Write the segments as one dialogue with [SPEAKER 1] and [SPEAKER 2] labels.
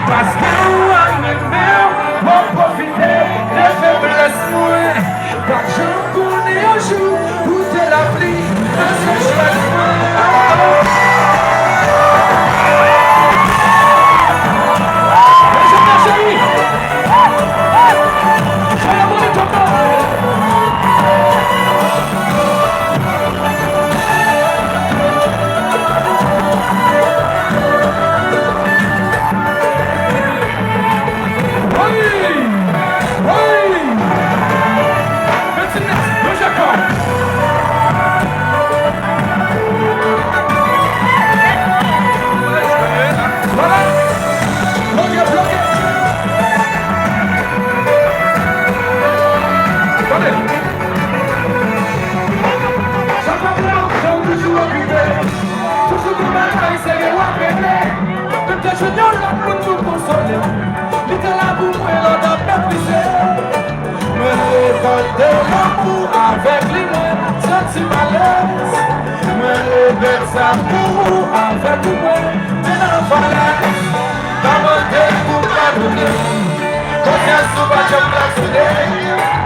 [SPEAKER 1] Parce que nous, on est meilleurs, on profite des faiblesses, moi. Pas de gens qu'on est un jour, où t'es la pluie, un seul choix. Avec les mains, senti malaise. Me lever ça pour avec moi, t'es dans falaise. Demander pour pardonner, confiance sur ma jambe plaçonnée.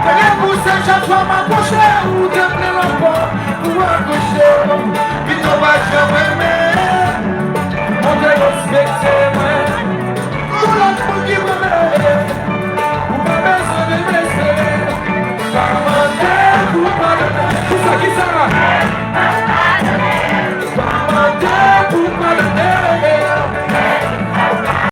[SPEAKER 1] T'es poussé, chaque fois m'approcher ou te plaît l'enfant pour accrocher. Puis t'en vas jamais aimer, on te respecte moi. Tout l'autre pour qui m'aime, ou pas besoin de me laisser. Demander pour pardonner, tout ça qui s'arrête.